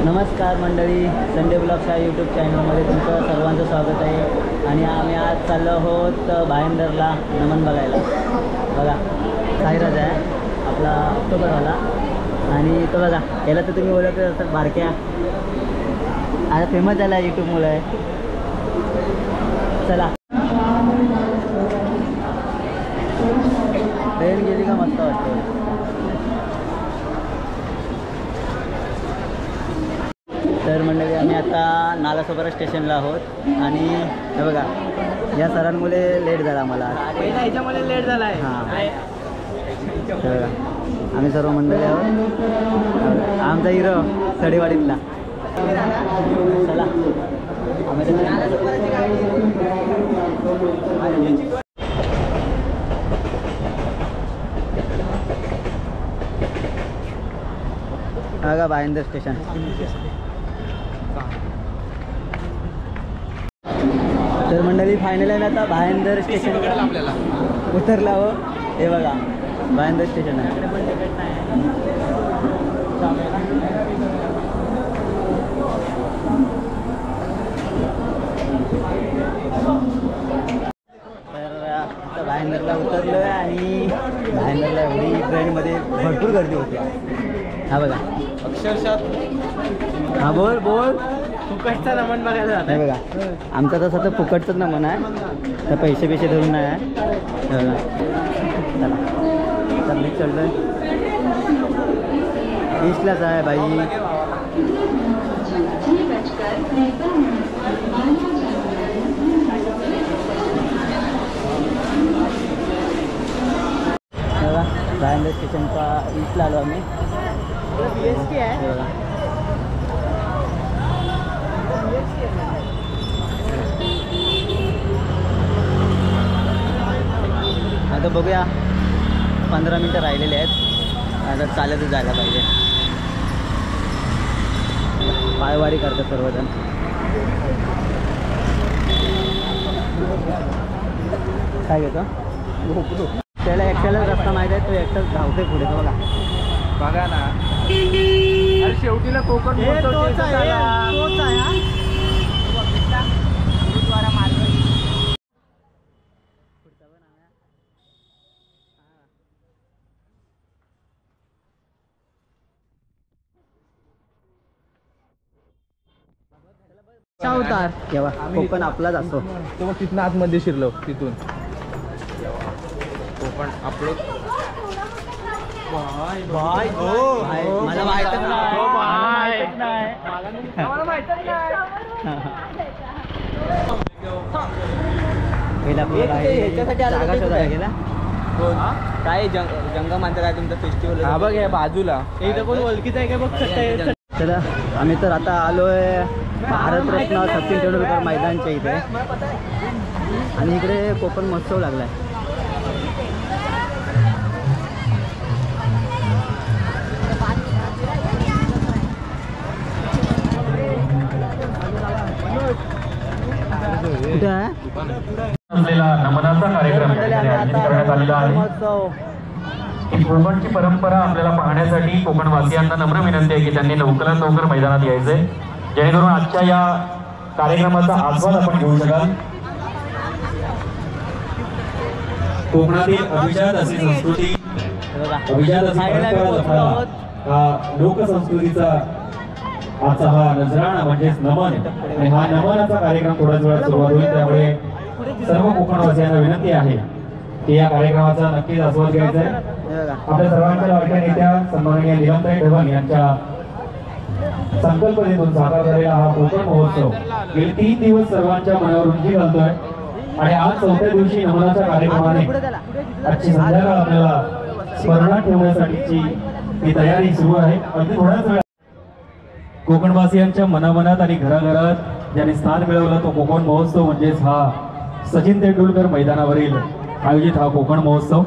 नमस्कार मंडळी, Sunday blogs या यूट्यूब चॅनलमध्ये तुमचं सर्वांचं स्वागत आहे. आणि आम्ही आज चाललो आहोत भाईंदरला नमन बघायला. बघा साईराज आहे आपला ऑक्टोबरवाला, आणि तो बघा याला तर तुम्ही ओळखत असाल, बारक्या आता फेमस झाला आहे यूट्यूबमुळे. चला ट्रेन गेली का मस्त वाटतं. तर मंडळी आम्ही आता नालासोपारा स्टेशनला आहोत, आणि हे बघा या सरांमुळे लेट झाला आम्हाला. पहिला ह्याच्यामुळे लेट झाला आहे. हां तर आम्ही सर्व मंडळी आहोत. आमचा हिरो सडेवाडीतला. चला बघा भाईंदर स्टेशन. तर मंडळी फायनल आहे आता भाईंदर स्टेशन आपल्याला उतरला हो. हे बघा भाईंदर स्टेशन आहे. तर आता भाईंदरला उतरलो आहे, आणि भाईंदरला एवढी ट्रेनमध्ये भरपूर गर्दी होती. हा बघा अक्षरशः. हा बोल बोल. फुकटचा नमन बघायला जात नाही बघा, आमचा तसं तर फुकटचंच नमन आहे, तर पैसे धरून नाही आहे. चला मी चढलो आहे. ईस्टलाच आहे बाई. बघा भाईंदर स्टेशनचा ईस्टला आलो आम्ही. BST आहे. बघा आता बघूया, 15 मिनटं राहिलेले आहेत. आता चालतच जायला पाहिजे. पायवारी करतात सर्वजण. काय घेतो त्याला एकट्यालाच रस्ता माहीत आहे, तो एकटाच धावते पुढे. तो बघा बघा ना, अरे शेवटीला कोकण गुरुद्वारा मार्ग. उतार केव्हा कोकण आपलाच असतो. तो मग तिथून आतमध्ये शिरलो, तिथून कोकण आपलं. बाय मला माहितच नाही. मला माहितच नाही. ह्याच्यासाठी जागा शोधायला गेला. काय जंगमांचं काय तुमचं फेस्टिवल? हा बघ या बाजूला इथं कोण ओळखीचं आहे का बघ. चला आम्ही तर आता आलोय भारतरत्न सचिन तेंडुलकर मैदानच्या इथे, आणि इकडे कोकण महोत्सव लागलाय. कुठे आहे नमनाचा कार्यक्रम करण्यात आलेला आहे. महोत्सव कोकणची परंपरा आपल्याला पाहण्यासाठी कोकणवासियांना नम्र विनंती आहे की त्यांनी लवकरात लवकर मैदानात यायचंय, जेणेकरून आजच्या या कार्यक्रमाचा आस्वाद आपण घेऊ शकाल. कोकणातील अभिजात अशी संस्कृती, अभिजात अशी परंपरा, हा लोकसंस्कृतीचा आजचा हा नजराणा म्हणजेच नमन, आणि हा नमनाचा कार्यक्रम थोड्याच वेळात सुरुवात होईल. त्यामुळे सर्व कोकणवासियांना विनंती आहे की या कार्यक्रमाचा नक्कीच आस्वाद घ्यायचा आहे. आपल्या सर्वांच्या लाडक्या नेत्या सन्माननीय नीलमताई ढवण यांच्या संकल्पनेतून साकार झालेला हा कोकण महोत्सव गेले 3 दिवस सर्वांच्या मनावर रुंजी घालतोय, आणि आज 4थ्या दिवशी नमनाच्या कार्यक्रमाने आजची संध्याकाळ आपल्याला स्मरणात ठेवण्यासाठीची ही तयारी सुरू आहे. अगदी थोड्याच वेळात कोकणवासियांच्या मनामनात आणि घराघरात ज्याने स्थान मिळवलं तो कोकण महोत्सव, म्हणजेच हा सचिन तेंडुलकर मैदानावरील आयोजित हा कोकण महोत्सव.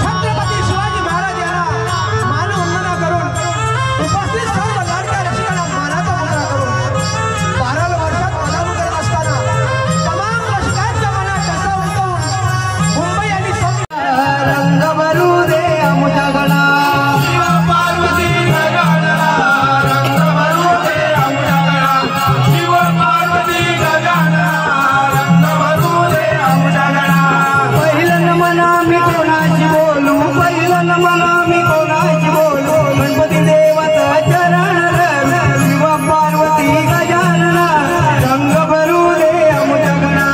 छत्रपती शिवाजी महाराज यांना मानवंदना करून मी कोणाची बोलू गणपती देवाचा चरण शिव पार्वती गजानना रंग भरू दे अमुजगना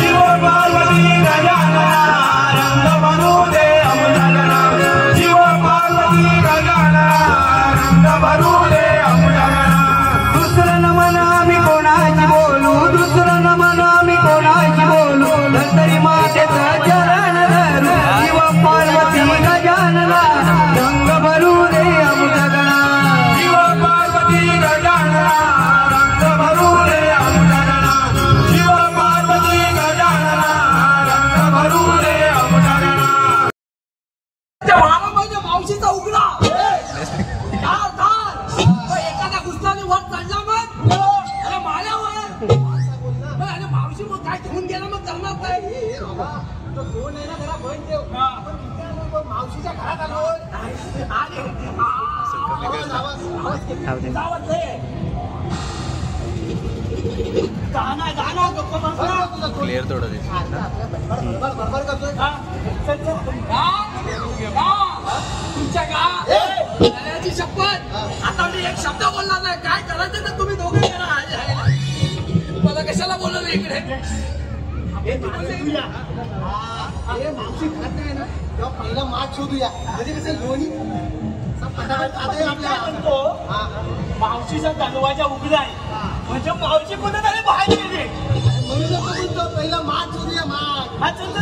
शिव पार्वती गजानना रंग भरू दे अमुजगना शिव पार्वती गजानना रंग भरू दे अमुजगना दुसरं नमन मी कोणाची बोलू दुसरं नमन मी कोणाची बोलू धन्वंतरी मातेचा चरण धरू शिव पार्वती गजानना रंग भरू दे अमुजगना शिव पार्वती गजानना रंग भरू दे अमुजगना शिव पार्वती गजानना रंग भरू दे अमुजगना मावशीचा उघडा एखादा गुस्ताने वर चढला मग माळ्यावर मावशी मग काय घेऊन गेला मग करणार काय कोण आहे ना जरा बहीण देव मावशीच्या घरात आलो क्लिअर थोडं तुमच्या गाची शपथ आता मी एक शब्द बोलला नाही काय करायचं तर तुम्ही दोघे मला कशाला बोलवलं इकडे मावशी घरात नाही ना तेव्हा पहिला माठ शोधूया म्हणजे कसं लोणी मावशीचा दरवाजा उघडा आहे म्हणजे मावशी कुठे तरी बाहेर गेली म्हणून बोलतो पहिला माठ शोधूया माठ हा चल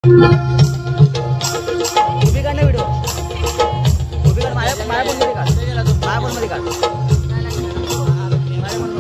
उभी काढ ना व्हिडिओ, उभी काढ. माझ्या फोनमध्ये काढ, माझ्या फोनमध्ये काढ, माझ्या फोनमध्ये काढ.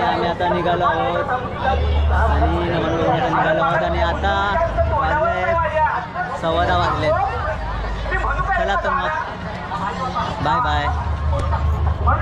आम्ही आता निघालो आहोत आणि नमनबगीला निघालो आहोत आणि आता वाजले 10:15 वाजलेत. चला तर मग बाय बाय.